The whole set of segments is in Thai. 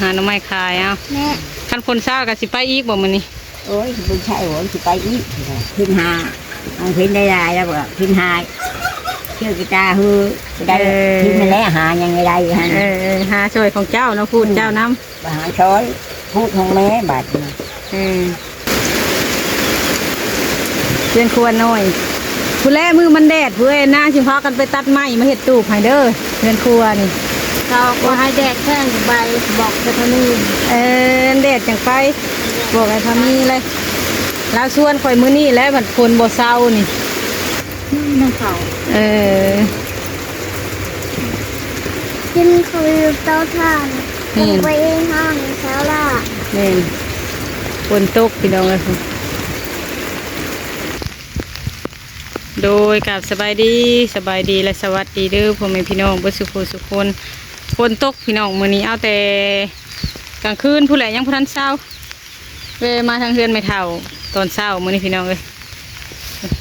หาหน่อไม้ขายเอาแม่คันคนเศร้ากับสิไปอีกบ่มื้อนี้โอ้ยบุญชัยโอ้ยสิไปอีกขึ้นหาเอาขึ้นได้แล้วบ่ขึ้นหาเชื่อกระจาฮือได้ขึ้นมาแล้วหายังไงได้ฮะหาช่วยของเจ้าเนาะพูดเจ้าน้ำหาช้อยพูดของแม่บาดเพื่อนครัวน้อยผู้แลมือมันแดดเพื่อนน่าชิมพากันไปตัดไม้มาเห็ดตูบไฮเดอร์เพื่อนครัวนี่เราก็ให้แดดแข้งใบบอกจะทำนี่แดดจังไปบอกไอ้พามีเลยแล้วชวนข่อยมือนี่แล้วมันคนบ่เศร้านี่น้ำเขากินข้าวเต้าถ่านไปห้างเช้าล่ะนี่คนตกพี่น้องเลยโดยกับสบายดีและสวัสดีเด้อพ่อแม่พี่น้องเบิดสุขสุขคนฝนตกพี่น้องมื้อนี้เอาแต่กลางคืนผู้ใดยังบ่ทันเช้าเวมาทางเฮือนไม่เท่าตอนเช้ามื้อนี้พี่น้องเอ้ย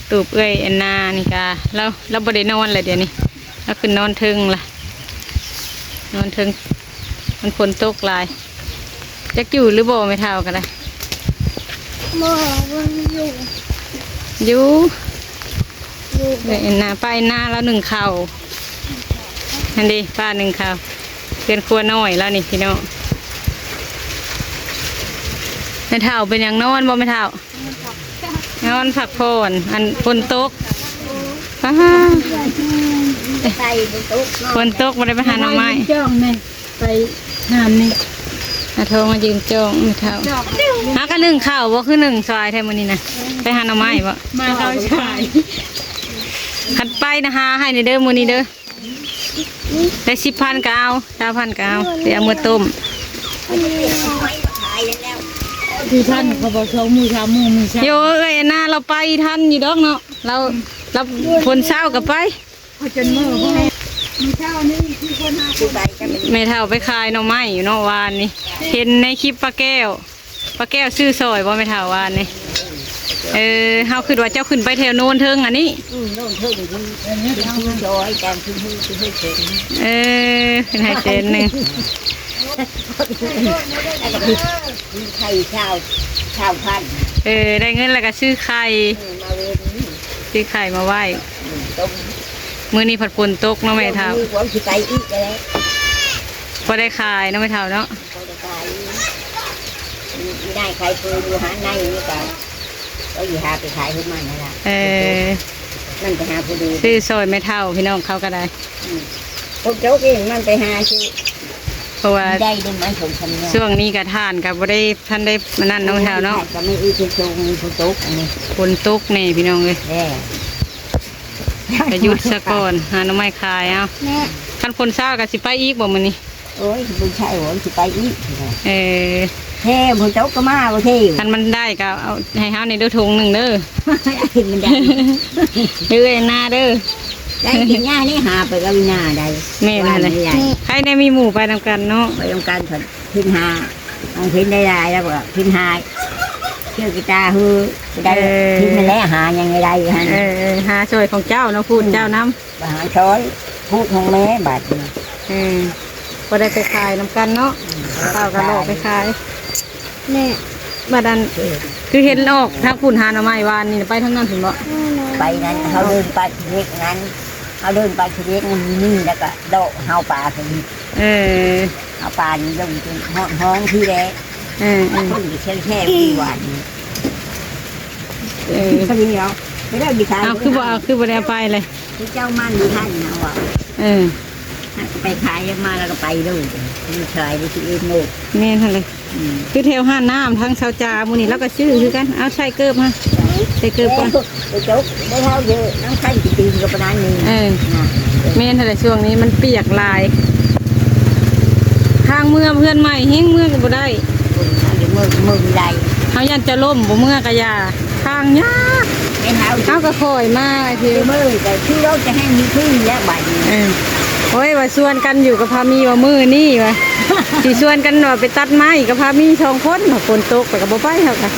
ตูบเอ้ยแอนนานี่กะแล้วบ่ได้นอนเลยเดี๋ยวนี้แล้วขึ้นนอนทึงล่ะนอนทึงมันฝนตกหลายจักอยู่หรือบ่ไม่เท่ากันได้บ่อยู่เอ็นนาป้าเอ็นนาแล้ว1ข่าวนั่นดิป้า1ข่าวเพื่อนครัวน้อยแล้วนี่พี่น้องไม่เท่าเป็นอย่างนอนบ่ไม่เท่านอนผักผ่อนอันฝนตกฝนตกมาได้ไปหาหน่อไม้จ้องนี่ไปหามนี่โทรมายืนจ้องไม่เท่าหากัน1ข่าวว่าคือ1ซอยแท้มื้อนี้นะไปหาหน่อไม้บ่มาเขาชายขัดไปนะฮะให้ในเด้อมือนี้เด้อได้10,000ก็เอา9,000ก็เอาเดี๋ยวเอามือต้มที่ท่านเขาบอกเขามือชามือชาโยเอ้ยหน้าเราไปท่านอยู่ดอกเนาะเราคนเช้ากับไปเขาจนมือเขามือเช้านี่ที่คนหาผู้ใดกันไม่เท่าไปขายหน่อไม้อยู่เนาะวานนี่เห็นในคลิปป้าแก้วซื้อซอยบ่ไม่เท่าวานนี่เฮาคือว่าเจ้าขึ้นไปแถวโน้นเทิงอันนี้โน้นเทิงที่จอยการที่ให้เซ็นเป็นให้เซ็นนึงไข่ชาวพันได้เงินแล้วก็ซื้อไข่มาไหว้มื้อนี้ผัดฝนตกเนาะแม่เท่าพอได้ขายเนาะแม่เท่าเนาะได้ใครเปิดดูหาในนี่กันก็อยู่หาไปขายให้มันนั่นแหละนั่นไปหาผู้ดูซื้อซอยไม่เท่าพี่น้องเขาก็ได้พวกเจ้าเองมันไปหาชื่อเพราะว่าได้ดึงไม้ถมทำช่วงนี้กระทานกับบ่ได้ท่านได้มานั่นน้องแถวเนาะก็ไม่อื้อเป็นตรงมีฝนตกอันนี้ฝนตกนี่พี่น้องเลยจะหยุดซะก่อนหาหน่อไม้ขายเอาคันคนเศร้ากับสิไปอีกบ่มื้อนี้โอ้ยบุญชัยโอ้ยสิไปอีกเท่ฝนตกก็มาบ่เท่คันมันได้ก็เอาให้เฮาในเด้อถุง1เด้อกินมันได้เด้อหน้าเด้อได้กินหญ้านี่หาไปกับหญ้าได้แม่นั่นเลยใครได้มีหมู่ไปนำกันเนาะไปนำกันเถิดขึ้นหาเอาขึ้นได้แล้วบ่ขึ้นหาเชื่อกระจาฮือได้ขึ้นมาแล้วหายังไงได้ฮะหาช่วยของเจ้าเนาะพูดเจ้าน้ำหาช้อยพูดของแม่บาดพอได้ไปขายนำกันเนาะเต่ากระโดดไปขายแม่บัดนั้นคือเห็นออกทางฝุ่นหาหน่อไม้วานนี่ไปทั้งนั้นถึงบ่ไปนั้นเขาเดินไปเล็กนั้นเขาเดินไปเล็กนี่แล้วก็โดดเฮาป่าถึงเฮาป่านี่ลงจนห้องที่แรกคนที่แค่ปีหวานเขาเดียวไม่ได้ดีขายคือบ่ได้ไปเลยเจ้ามันดีท่านนะว่าไปขายมาแล้วก็ไปด้วยมีชายที่เอ็นโมกแม่ท่านเลยคือแถวห้าน้ำทั้งชาวจามูนี่แล้วก็ชื่อคือกันเอาใส่เกิบมาใส่เกิบก่อนไปจกได้เท่าเยอะน้ำใส่ตีนกับปนานนึงแม่ท่านเลยช่วงนี้มันเปียกลายทางเมื่อเพื่อนใหม่เฮงเมื่อก็บ่ได้เดี๋ยวมือใดเขายันจะล่มบ่เมื่อกะยาทางยากเขาก็คอยมาทีมือแต่ที่เราจะให้มีพึ่งแยกใบโอ้ยว่าชวนกันอยู่กับพามีว่ามือนี่วะที่ชวนกันว่าไปตัดไม้กับพามี2 คนฝนตกไปกับบ่ไปเหรอคะ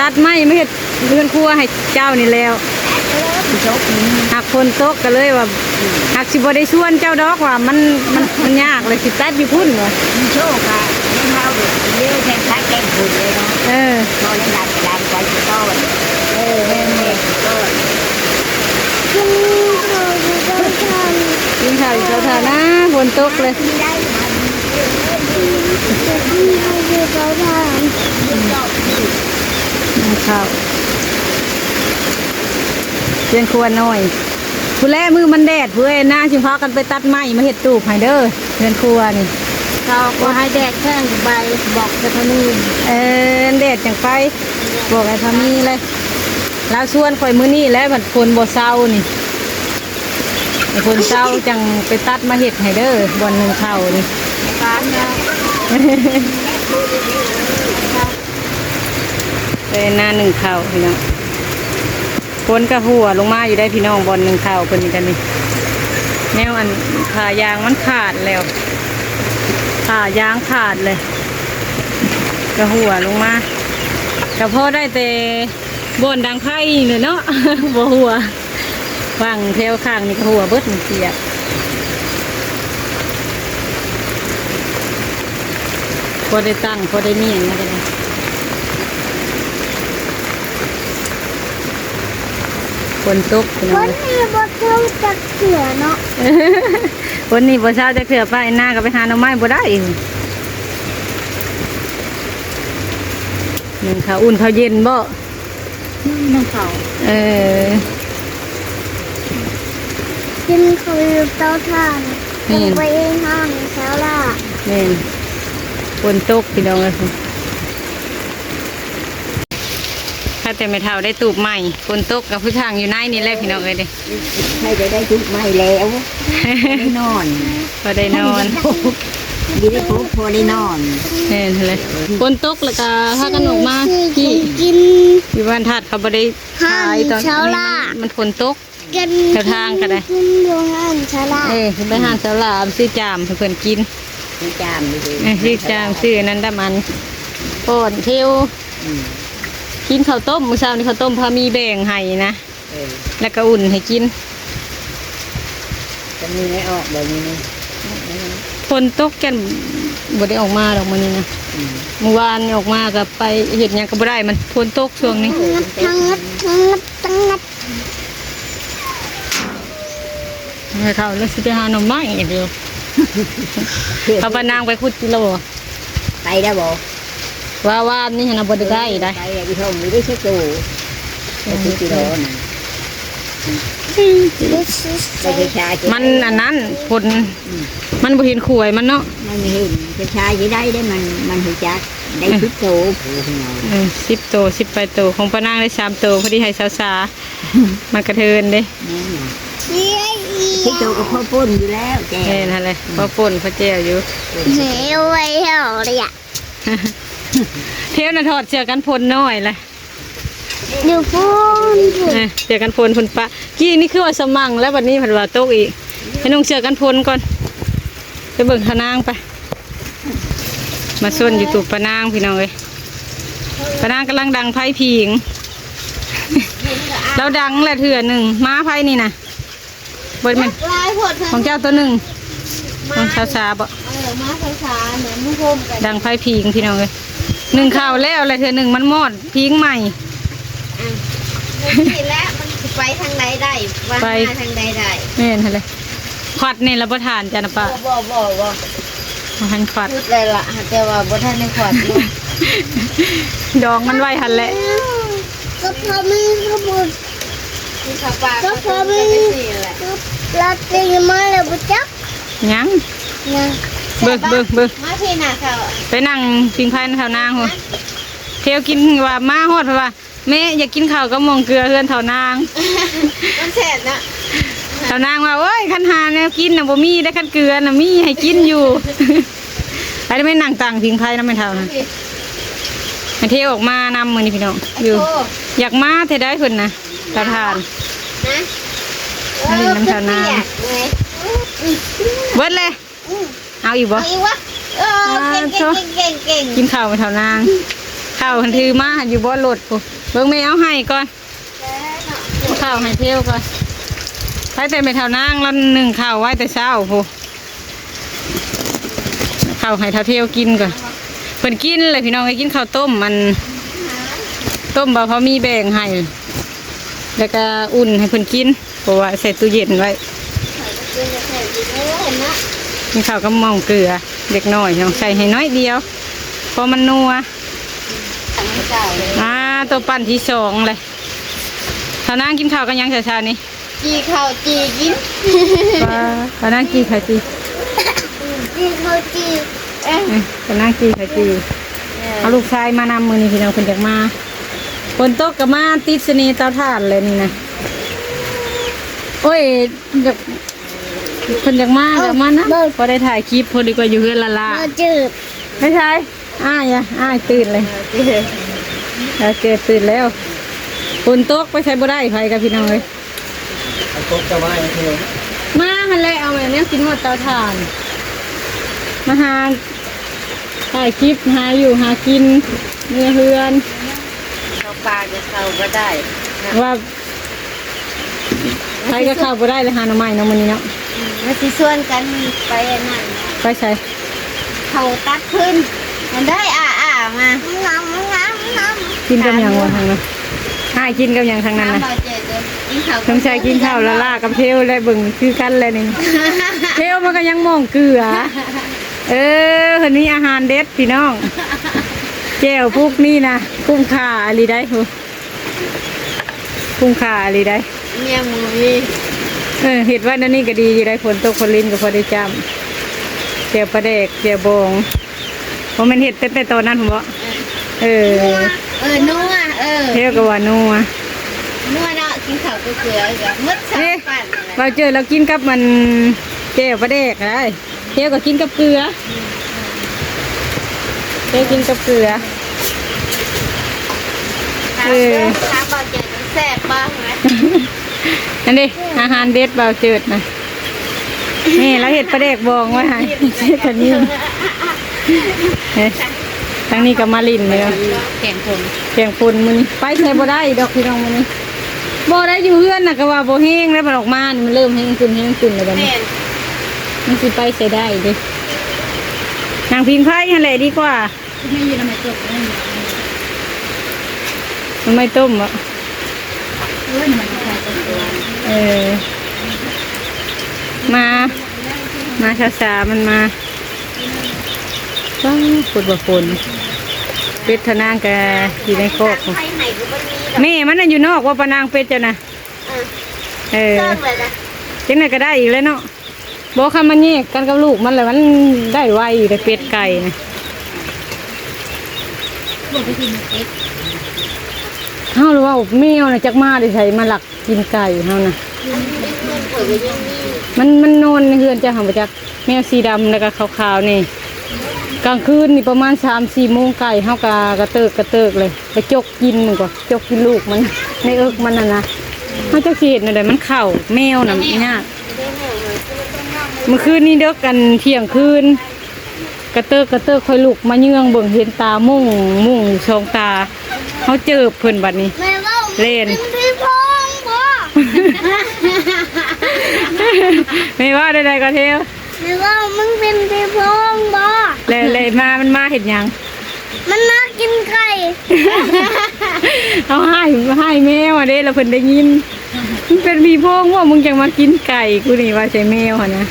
ตัดไม้ไม่เห็นเพื่อนครัวให้เจ้านี่แล้วหักฝนตกก็เลยว่าหักสิบ่ได้ชวนเจ้าดอกว่ามันยากเลยสิตัดอยู่พุ่นวะโชคอะ นตกเลย ได้มากินข้าวอยู่เตาถ่าน ข้าวเรียนครัวน้อยผู้แลมือมันแดดผู้เอ้หน้าชิมพากันไปตัดไม้มาเห็ดตูบให้เด้อเรียนครัวนี่ เขาก็ให้แดดแข้งใบบอกจะทำนี่ แดดจังไปบอกไอ้พามีเลยแล้วชวนข่อยมื้อนี้แล้วมันคนบ่เศร้านี่ไอ้คนเศร้าจังไปตัดมาเห็ดให้เด้อบอนหนึ่งข้าวนี่ ร้านนะ เป็นหน้าหนึ่งข้าวพี่น้องคนกระหัวลงมาอยู่ได้พี่น้องบอนหนึ่งข้าวเพิ่นกันนี่แนวอันขายางมันขาดแล้วขายางขาดเลยกระหัวลงมากระเพาะได้แต่บอนดังไพ่เลยเนาะ บ่หัวฟังเทวข้างนี่กระหัวเบิดมันเสียพอได้ตั้งพอได้เนียนนะกันนะฝนตกพี่น้ วั อง นนี้บดเท่าจะเสือเนาะ วันนี้บ่เช้าจะเถื่อไปหน้าก็ไปหาหน่อไม้บ่ได้อีกหนึ่งข้าวอุ่นข้าวเย็นบ่ น้ำเขา เออ กินข้าวอยู่เตาถ่านลงไปเองห้างเช้าล่า แม่นฝนตกพี่น้องเอ้ยถ้าแต่ไม่เท่าได้ตูบใหม่ฝนตกกับผู้ทางอยู่ในนี่แหละพี่น้องเอ้ยเด้ ให้ได้ทุกไม่แล้วได้นอน พอได้นอน ดีได้พบพอได้นอน แม่นเลยฝนตกแล้วก็พากันออกมาพี่ กิน อยู่บ้านธาตุเขาบ่ได้ขายตอน เช้า นี้ ล่า มันฝนตก กัน แถวทางก็ได้ กินโรงงานเช้าล่า ไปหาเสาหลามซื้อจามให้เพื่อนกิน ไม่จามเลย ซื้อจามซื้อนั้นได้มันป่นเที่ยวกินข้าวต้มมื้อเช้านี่ข้าวต้มพามีแบ่งให้นะแล้วก็อุ่นให้กิน จะมีไม่ออกแบบนี้ ฝนตกกันบ่ได้ออกมาดอกมื้อนี้นะเมื่อวานนี่ออกมาก็ไปเฮ็ดหยังก็บ่ได้มันฝนตกช่วงนี้ ทั้งงัดทั้งงัด ให้เขาแล้วสิไปหาหน่อไม้อีกเดียวเขาปานางไปขุดกิโล ไปได้บ่ ว่านนี่นะบ่ได้ได้ได้ ไปที่ทงไม่ได้เช็ดตัวไปที่กิโลนะไปช้าๆ มันอันนั้นผลมันบ่เห็นขวยมันเนาะ มันเห็นช้าๆจะได้มันหูจักได้ทุกตัว 10 โต10 ไปโตของปานางได้3 โตพอดีให้สาวๆมันกระเทินเด้ ทุกตัวก็พ่อปุ้นอยู่แล้วแก แม่นั่นแหละพอป่นพอแจ่วอยู่ เหวไว้เท่าเลยอ่ะ เที่ยวน่ะถอดเสื้อกันฝนน้อยเลย อยู่พูน เสื้อกันฝนพุ่นปะกี้นี่คือว่าสมั่งแล้ววันนี้เพิ่นว่าตกอีกให้นุ่งเสื้อกันฝนก่อนไปเบิ่งทานางไปมาส่วนอยู่ตู่ปานางพี่น้องเอ้ยปานางกำลังดังไผผิง เราดังแหละเถื่อหนึ่งม้าไผนี่นะเบิดแม่น ลายผด ของเจ้าตัวหนึ่งของชาวสาบ่ มาช้าๆเหมือนมุ้งพมกัน ดังไผผิงพี่น้องเอ้ยหนึ่งข้าวแล้วอะไรเถื่อหนึ่งมันมอดพิงใหม่ นี่แหละมันไปทางใดได้ว่ามาทางใดได้ แม่นหั่นเลยขวัดนี่รับประทานจ้ะนะป้า บ่ มาหันขวัด พูดเลยล่ะแต่ว่าบ่ทันได้ขวดลูก ดองมันไว้หันแหละ ก็พอมีก็บ่ก็พอมีลาตีมาแล้วบ่จัก ยัง นะ เบิ่งมาที่น่ะเขา ไปนั่งพิงไพ่แถวนางหัวเที่ยวกินว่ามาฮอดเพราะว่าแม่อยากกินข้าวกับหมองเกลือเฮือนแถวนาง มันแซ่บนะ แถวนางว่าเอ้ยคันหาแนวกินน่ะบ่มีได้คันเกลือน่ะมีให้กินอยู่ ไปได้ไม่นั่งต่างพิงไพ่นำไม่เท่านะให้เที่ยวออกมานำมื้อนี้พี่น้องอยู่อยากมาเท่าได้เพิ่นนะประทาน นะ นี่น้ำชานาเบิดเลย เอาอีกบ่ อีกวะเก่ง กินข้าวไปแถวนางข้าวคันถือมาอยู่บ่รถปุ๊เบิ่งแม่เอาให้ก่อนเอาข้าวให้เที่ยวก่อนไปแต่ไปแถวนางแล้วหนึ่งข้าวไว้แต่เช้าปุ๊ข้าวให้เท่าเที่ยวกินก่อนเพิ่นกินเลยพี่น้องให้กินข้าวต้มมันต้มบ่พอมีแบ่งให้แล้วก็อุ่นให้เพิ่นกินเพราะว่าใส่ตู้เย็นไว้ กินข้าวกับหม่องเกลือเด็กน้อยน้องใส่ให้น้อยเดียวพอมันนัวตัวปั่นที่สองเลยถ้านั่งกินข้าวกันยังเช้าๆนี้ จีข้าวจีกิน ถ้านั่งกินไข่จี จีข้าวจีถ้านั่งกินไข่จีเอาลูกชายมานำมือนี่พี่น้องคนอยากมาคนโต๊ะกับมาติดสนีเตาถ่านเลยนี่นะโอ้ยคนอยากมาเดี๋ยวมานะพอได้ถ่ายคลิปพอดีกว่าอยู่เฮือนละจืดไม่ใช่อ้ายตื่นเลยเกิดตื่นแล้วคนโต๊ะไปใช้บ่ได้ไฟกับพี่น้องเลยโต๊ะจะว่าอย่างไรมาหันเลยเอาแบบนี้กินหมดเตาถ่านมาหาถ่ายคลิปหาอยู่หากินเนื้อเฮือนเข้าปลาจะเข้าก็ได้ว่าใครก็เข้าบ่ได้เลยหาหน่อไม้น้องมันนี่เนาะมาสิส่วนกันไปนั่นไปใส่เขาตัดขึ้นมันได้มาน้ำกินกับอย่างวะทางนั้นให้กินกับอย่างทางนั้นนะทำใจกินข้าวละล่ากับเทวและบึงคือกันเลยนี่เทวมันก็ยังมองเกลือคนนี้อาหารเด็ดพี่น้องแก้วพวกนี้นะคุ้มค่าอะไรได้หูคุ้มค่าอะไรได้เนี่ยมือเห็ดว่านั่นนี่ก็ดีอยู่ได้ฝนตกฝนลิ้นก็พอได้จำเจียวปลาเด็กเจียวบงเพราะมันเห็ดแต่ตอนนั้นผมบอกนัวเที่ยวกับว่านัวเนาะกินข้าวกับเกลือกับมดสามปั่นเราเจอเรากินกับมันเจียวปลาเด็กอะไรเที่ยวก็กินกับเกลือเที่ยวกินกับเกลือถามเบาเจิดแซ่บบ้างไหมนั่นดิอาหารเด็ดเบาเจิดนะนี่แล้วเห็ดปลาเด็กบองไว้ให้คนนี้ทั้งนี้ก็มาลินเลยแข่งฝนมันไปใช้บ่ได้ดอกพี่น้องมันนี่บ่ได้อยู่เพื่อนน่ะก็ว่าบ่แห้งแล้วมันออกมามันเริ่มแห้งขึ้นเลยแบบนี้มันสิไปใช้ได้ดินางพิงไพ่หั่นแหละดีกว่าไม่ยืนทำไมจบมันไม่ต้มอ่ะมาช้ามันมาต้องฝนเป็ดทนางแกอยู่ในคอกแม่มันอยู่นอกว่าปนางเป็ดจ้ะนะจังไหนก็ได้อีกแล้วเนาะบอกคำมันแยกกันกับลูกมันเลยมันได้ไวแต่เป็ดไก่นะเฮาหรือว่าแมวนะจักมาได้ใส่มาหลักกินไก่เฮานะมันนอนในเรือนจะหามาจากแมวสีดำแล้วก็ขาวๆนี่กลางคืนนี่ประมาณ 3-4 โมงไก่เฮากระเติกเลยไปจกกินมันก็จกกินลูกมันในเอิกมันนะเฮาจะเห็นอะไรมันเข่าแมวน่ะยากเมื่อคืนนี้เด็กกันเที่ยงคืนกระเติกค่อยลูกมาเยื่องเบิ่งเห็นตามุ่งสองตาเขาเจอเพิ่นบัดนี้เล่นไม่ว่าใดๆก็เที่ยวไม่ว่ามึงเป็นพี่พงบ่เลยมันมาเห็นยังมันมากินไก่เขาให้แมวอ่ะเด้เราเพิ่นได้ยินมันเป็นพี่พงว่ามึงจังมากินไก่กูนี่ว่าใช่แมวอ่ะนะ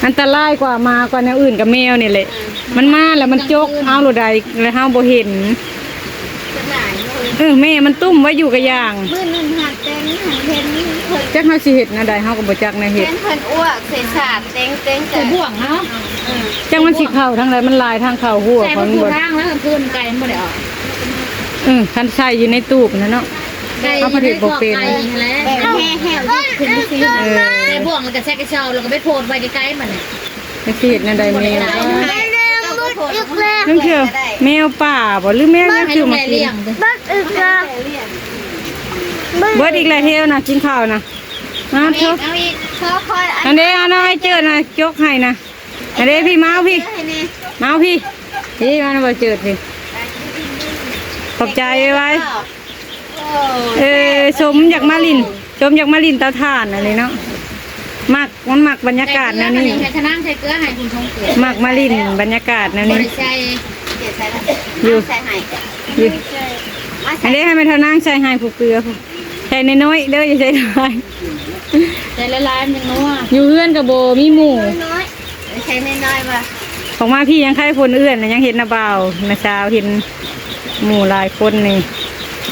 อันตรายกว่ากว่าแนวอื่นกับแมวนี่แหละมันมาแล้วมันจกเอาโลดใดแล้วเฮาบ่เห็นแม่มันตุ้มไว้อยู่กับย่างมื้อนึงหักแตงหักเพนจักเฮาสิเฮ็ดแนวใดเฮาก็บ่จักแนวเฮ็ดเพิ่นอ้วกใส่สาดเต็งจะบ่วงเนาะจังมันสิเข้าทางใดมันลายทางเข้าหัวของบ่ทางแล้วคืนไก่มันบ่ได้ออกคันใส่อยู่ในตู้นั่นเนาะเอาผลิตบ่เป็นแห่ขึ้นสิแต่บ่วงมันก็แซกกระเช้าแล้วก็ไปโพดไว้ใกล้ๆมันน่ะไม่สิเฮ็ดแนวใดแมวนั่นคือแมวป่าบ่หรือแมวนั่นคือมากินบักอึกละเบิดอีกแล้วเฮลนะกินข้าวนะมาเถอะอันเด้อันน้อยเจอนะจกให้นะอันเด้พี่มาพี่มาบ่เจอพี่ขอบใจไว้ชมอยากมาลินเตาถ่านอะไรเนาะมันมักบรรยากาศนะนี่มักมาลินบรรยากาศนะนี่อยู่อันนี้ให้มันเท่านั่งใส่ให้ผูกเกลือใส่น้อยเด้ออย่าใส่หลายใส่ละลายมันนัวอยู่เพื่อนกับโบมีหมู ใช้น้อยๆป่ะ ของมาพี่ยังใครคนเอื้อนน่ะยังเห็นนะเบานะสาวเห็นหมู่หลายคนนี่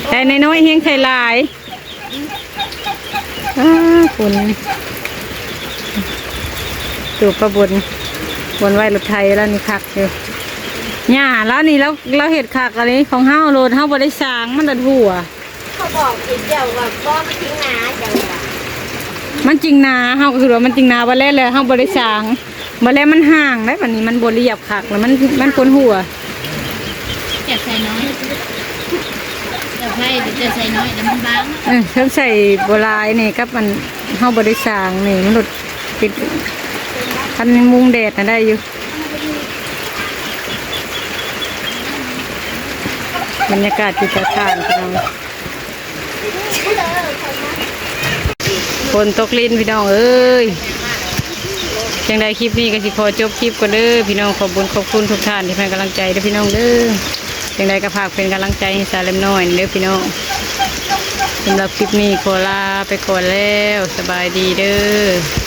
แต่ในน้อยๆเฮงใส่หลายคนจูบประบนไหวรถไทยแล้วนี่คักอยู่หญ้าแล้วนี่เราเห็ดคักอะไรของเฮาโลดเฮาบ่ได้สร้างมันดัดหัว เขาบอกอีกเดี๋ยวว่าบ่ไม่ทิ้งนาเดี๋ยวว่า มันจริงนาเฮาก็คือว่ามันจริงนาบ่แล้วเลยเฮาบ่ได้สร้างบ่แล้วมันห่างได้บัดนี้มันบ่เรียบคักแล้วมันปนหัว จะใส่น้อยจะให้จะใส่น้อยแต่มันบาง เพิ่นใส่โบราณนี่กับมันเฮาบ่ได้สร้างนี่มันหลุดปิดคันมุงแดดน่ะได้อยู่บรรยากาศที่จะทานพี่น้องฝนตกลิ้นพี่น้องเอ้ยจังใดคลิปนี้ก็สิขอจบคลิปก่อนเด้อพี่น้องขอบคุณทุกท่านที่ให้กำลังใจเด้อพี่น้องเด้อจังใดก็ฝากเป็นกำลังใจให้สาวเล็มน้อยเด้อพี่น้องสำหรับคลิปนี้ขอลาไปก่อนแล้วสบายดีเด้อ